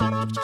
Hello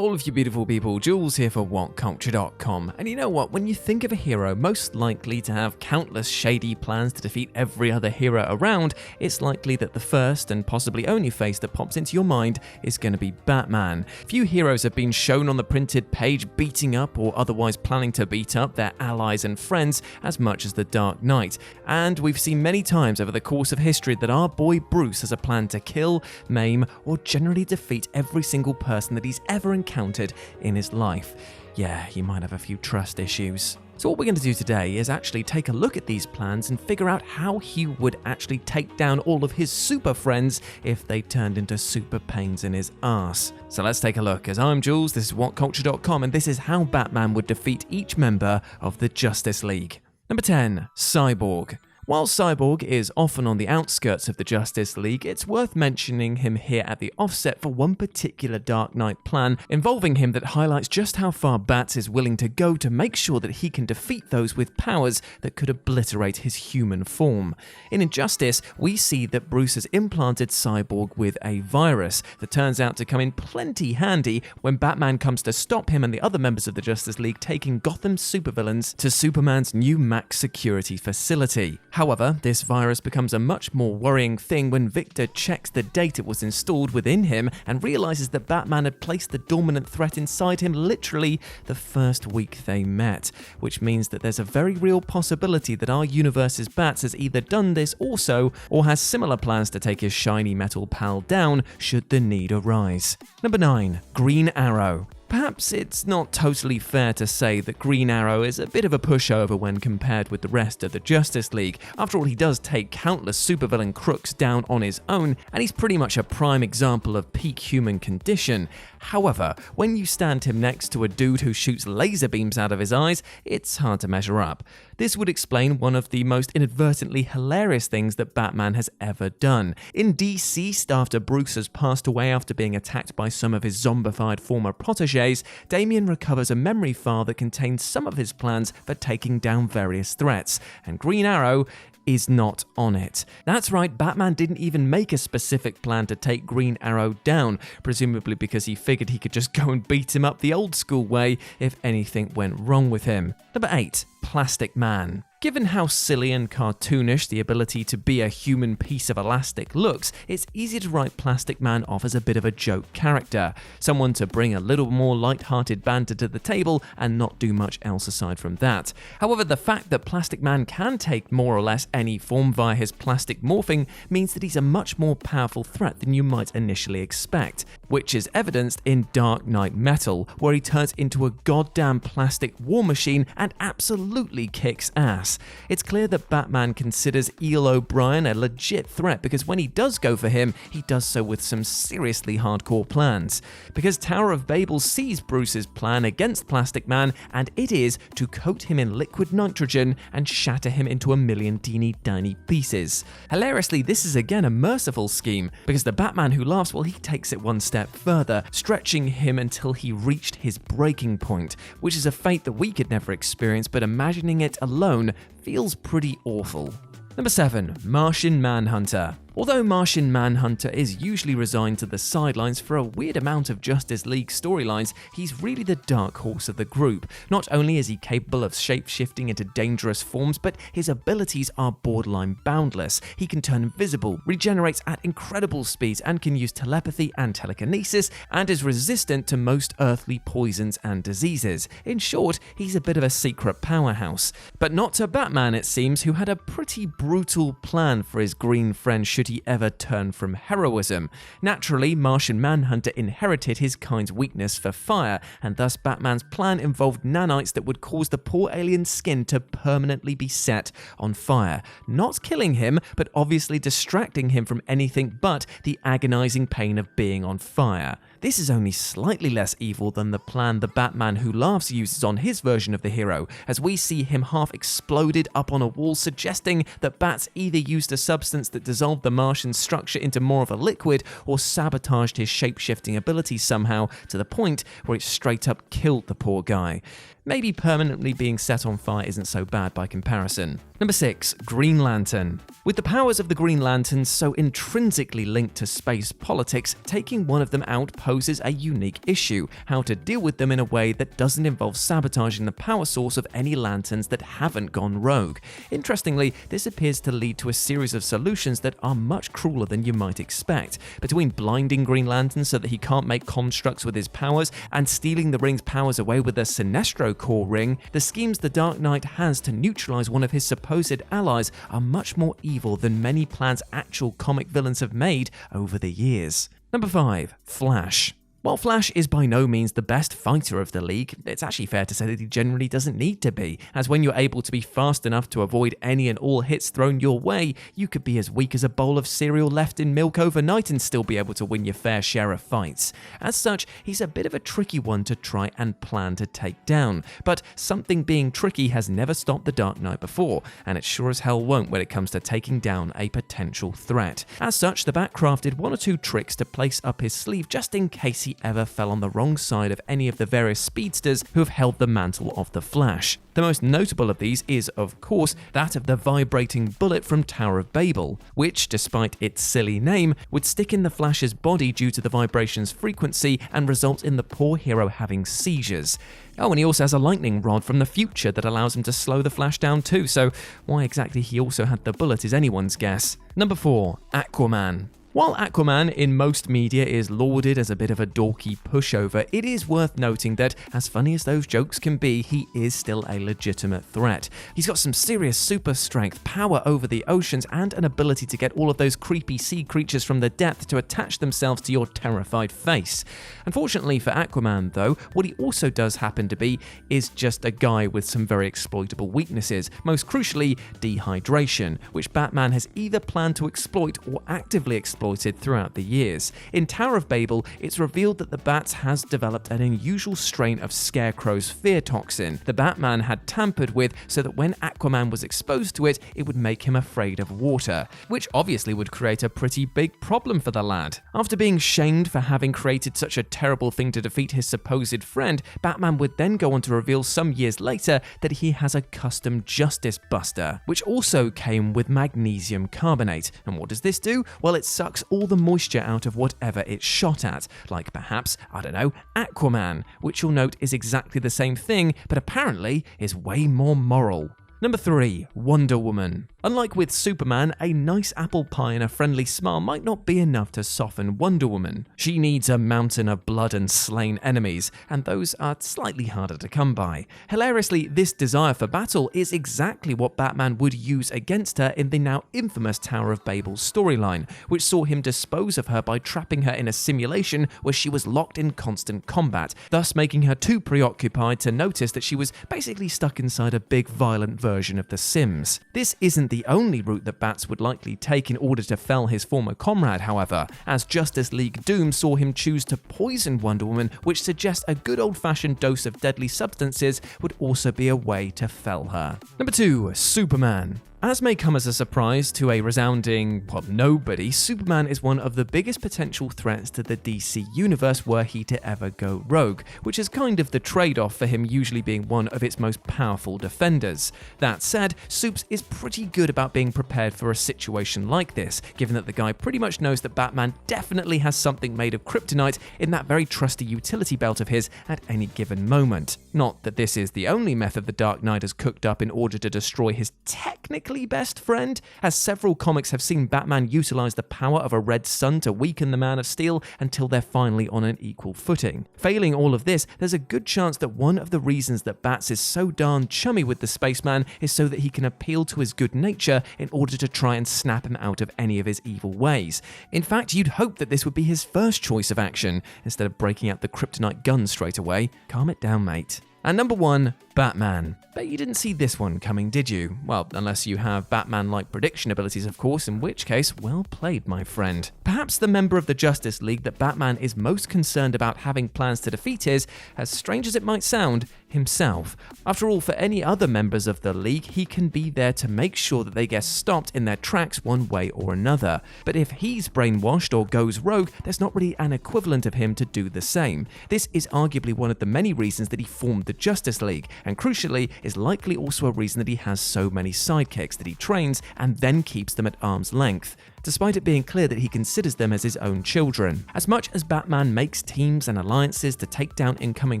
all of you beautiful people, Jules here for WhatCulture.com. And you know what, when you think of a hero most likely to have countless shady plans to defeat every other hero around, it's likely that the first and possibly only face that pops into your mind is going to be Batman. Few heroes have been shown on the printed page beating up or otherwise planning to beat up their allies and friends as much as the Dark Knight. And we've seen many times over the course of history that our boy Bruce has a plan to kill, maim, or generally defeat every single person that he's ever encountered in his life. Yeah, he might have a few trust issues. So what we're going to do today is actually take a look at these plans and figure out how he would actually take down all of his super friends if they turned into super pains in his arse. So let's take a look. As I'm Jules, this is WhatCulture.com, and this is how Batman would defeat each member of the Justice League. Number 10. CYBORG. While CYBORG is often on the outskirts of the Justice League, it's worth mentioning him here at the offset for one particular Dark Knight plan involving him that highlights just how far Bats is willing to go to make sure that he can defeat those with powers that could obliterate his human form. In Injustice, we see that Bruce has implanted CYBORG with a virus that turns out to come in plenty handy when Batman comes to stop him and the other members of the Justice League taking Gotham's supervillains to Superman's new max security facility. However, this virus becomes a much more worrying thing when Victor checks the date it was installed within him and realizes that Batman had placed the dominant threat inside him literally the first week they met, which means that there's a very real possibility that our universe's Bats has either done this also or has similar plans to take his shiny metal pal down should the need arise. Number 9. Green Arrow. Perhaps it's not totally fair to say that Green Arrow is a bit of a pushover when compared with the rest of the Justice League. After all, he does take countless supervillain crooks down on his own, and he's pretty much a prime example of peak human condition. However, when you stand him next to a dude who shoots laser beams out of his eyes, it's hard to measure up. This would explain one of the most inadvertently hilarious things that Batman has ever done. In DC, after Bruce has passed away after being attacked by some of his zombified former protégés, Damian recovers a memory file that contains some of his plans for taking down various threats, and Green Arrow is not on it. That's right, Batman didn't even make a specific plan to take Green Arrow down, presumably because he figured he could just go and beat him up the old school way if anything went wrong with him. Number 8. Plastic Man. Given how silly and cartoonish the ability to be a human piece of elastic looks, it's easy to write Plastic Man off as a bit of a joke character, someone to bring a little more light-hearted banter to the table and not do much else aside from that. However, the fact that Plastic Man can take more or less any form via his plastic morphing means that he's a much more powerful threat than you might initially expect, which is evidenced in Dark Knight Metal, where he turns into a goddamn plastic war machine and absolutely kicks ass. It's clear that Batman considers Eel O'Brien a legit threat because when he does go for him, he does so with some seriously hardcore plans. Because Tower of Babel sees Bruce's plan against Plastic Man, and it is to coat him in liquid nitrogen and shatter him into a million teeny tiny pieces. Hilariously, this is again a merciful scheme, because the Batman who laughs, well, he takes it one step further, stretching him until he reached his breaking point, which is a fate that we could never experience, but imagining it alone feels pretty awful. Number 7. Martian Manhunter. Although Martian Manhunter is usually resigned to the sidelines for a weird amount of Justice League storylines, he's really the dark horse of the group. Not only is he capable of shape-shifting into dangerous forms, but his abilities are borderline boundless. He can turn invisible, regenerates at incredible speeds, and can use telepathy and telekinesis, and is resistant to most earthly poisons and diseases. In short, he's a bit of a secret powerhouse. But not to Batman, it seems, who had a pretty brutal plan for his green friend should he ever turn from heroism. Naturally, Martian Manhunter inherited his kind's weakness for fire, and thus Batman's plan involved nanites that would cause the poor alien's skin to permanently be set on fire. Not killing him, but obviously distracting him from anything but the agonizing pain of being on fire. This is only slightly less evil than the plan the Batman Who Laughs uses on his version of the hero, as we see him half exploded up on a wall, suggesting that Bats either used a substance that dissolved the Martian's structure into more of a liquid or sabotaged his shape-shifting ability somehow to the point where it straight up killed the poor guy. maybe permanently being set on fire isn't so bad by comparison. Number 6. Green Lantern. With the powers of the Green Lantern so intrinsically linked to space politics, taking one of them out poses a unique issue: how to deal with them in a way that doesn't involve sabotaging the power source of any lanterns that haven't gone rogue. Interestingly, this appears to lead to a series of solutions that are much crueler than you might expect. Between blinding Green Lantern so that he can't make constructs with his powers, and stealing the ring's powers away with a Sinestro core ring, the schemes the Dark Knight has to neutralize one of his supposed allies are much more evil than many plans actual comic villains have made over the years. Number 5. Flash. While Flash is by no means the best fighter of the league, it's actually fair to say that he generally doesn't need to be, as when you're able to be fast enough to avoid any and all hits thrown your way, you could be as weak as a bowl of cereal left in milk overnight and still be able to win your fair share of fights. As such, he's a bit of a tricky one to try and plan to take down, but something being tricky has never stopped the Dark Knight before, and it sure as hell won't when it comes to taking down a potential threat. As such, the Bat crafted one or two tricks to place up his sleeve just in case he ever fell on the wrong side of any of the various speedsters who have held the mantle of the Flash. The most notable of these is, of course, that of the vibrating bullet from Tower of Babel, which, despite its silly name, would stick in the Flash's body due to the vibration's frequency and result in the poor hero having seizures. Oh, and he also has a lightning rod from the future that allows him to slow the Flash down too, so why exactly he also had the bullet is anyone's guess. Number 4. Aquaman. While Aquaman in most media is lauded as a bit of a dorky pushover, it is worth noting that, as funny as those jokes can be, he is still a legitimate threat. He's got some serious super strength, power over the oceans, and an ability to get all of those creepy sea creatures from the depth to attach themselves to your terrified face. Unfortunately for Aquaman, though, what he also does happen to be is just a guy with some very exploitable weaknesses, most crucially dehydration, which Batman has either planned to exploit or actively exploited throughout the years. In Tower of Babel, it's revealed that the Bats has developed an unusual strain of Scarecrow's fear toxin the Batman had tampered with so that when Aquaman was exposed to it, it would make him afraid of water, which obviously would create a pretty big problem for the lad. After being shamed for having created such a terrible thing to defeat his supposed friend, Batman would then go on to reveal some years later that he has a custom Justice Buster, which also came with magnesium carbonate. And what does this do? Well, it sucks all the moisture out of whatever it's shot at, like perhaps, I don't know, Aquaman, which you'll note is exactly the same thing, but apparently is way more moral. Number 3. Wonder Woman. Unlike with Superman, a nice apple pie and a friendly smile might not be enough to soften Wonder Woman. She needs a mountain of blood and slain enemies, and those are slightly harder to come by. Hilariously, this desire for battle is exactly what Batman would use against her in the now infamous Tower of Babel storyline, which saw him dispose of her by trapping her in a simulation where she was locked in constant combat, thus making her too preoccupied to notice that she was basically stuck inside a big violent version of The Sims. This isn't the only route that Bats would likely take in order to fell his former comrade, however, as Justice League Doom saw him choose to poison Wonder Woman, which suggests a good old-fashioned dose of deadly substances would also be a way to fell her. Number 2. Superman. As may come as a surprise to a resounding, well, nobody, Superman is one of the biggest potential threats to the DC universe were he to ever go rogue, which is kind of the trade-off for him usually being one of its most powerful defenders. That said, Supes is pretty good about being prepared for a situation like this, given that the guy pretty much knows that Batman definitely has something made of kryptonite in that very trusty utility belt of his at any given moment. Not that this is the only method the Dark Knight has cooked up in order to destroy his technically best friend, as several comics have seen Batman utilize the power of a red sun to weaken the Man of Steel until they're finally on an equal footing. Failing all of this, there's a good chance that one of the reasons that Bats is so darn chummy with the spaceman is so that he can appeal to his good nature in order to try and snap him out of any of his evil ways. In fact, you'd hope that this would be his first choice of action, instead of breaking out the kryptonite gun straight away. Calm it down, mate. And number 1, Batman. Bet you didn't see this one coming, did you? Well, unless you have Batman-like prediction abilities, of course, in which case, well played, my friend. Perhaps the member of the Justice League that Batman is most concerned about having plans to defeat is, as strange as it might sound, himself. After all, for any other members of the League, he can be there to make sure that they get stopped in their tracks one way or another. But if he's brainwashed or goes rogue, there's not really an equivalent of him to do the same. This is arguably one of the many reasons that he formed the Justice League, and crucially, is likely also a reason that he has so many sidekicks that he trains and then keeps them at arm's length, despite it being clear that he considers them as his own children. As much as Batman makes teams and alliances to take down incoming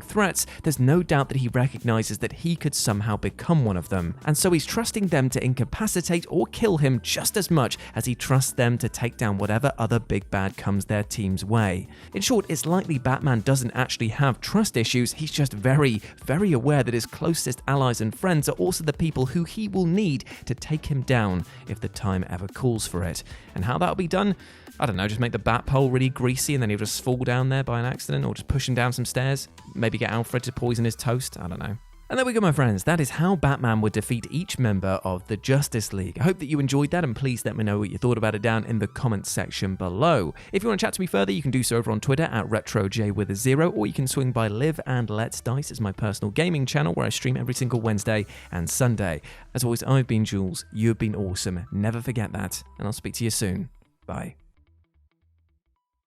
threats, there's no doubt that he recognizes that he could somehow become one of them, and so he's trusting them to incapacitate or kill him just as much as he trusts them to take down whatever other big bad comes their team's way. In short, it's likely Batman doesn't actually have trust issues, he's just very, very aware that his closest allies and friends are also the people who he will need to take him down if the time ever calls for it. And how that'll be done? I don't know, just make the bat pole really greasy and then he'll just fall down there by an accident, or just push him down some stairs? Maybe get Alfred to poison his toast? I don't know. And there we go, my friends. That is how Batman would defeat each member of the Justice League. I hope that you enjoyed that, and please let me know what you thought about it down in the comments section below. If you want to chat to me further, you can do so over on Twitter at RetroJ, or you can swing by Live and Let's Dice as my personal gaming channel where I stream every single Wednesday and Sunday. As always, I've been Jules. You've been awesome. Never forget that, and I'll speak to you soon. Bye.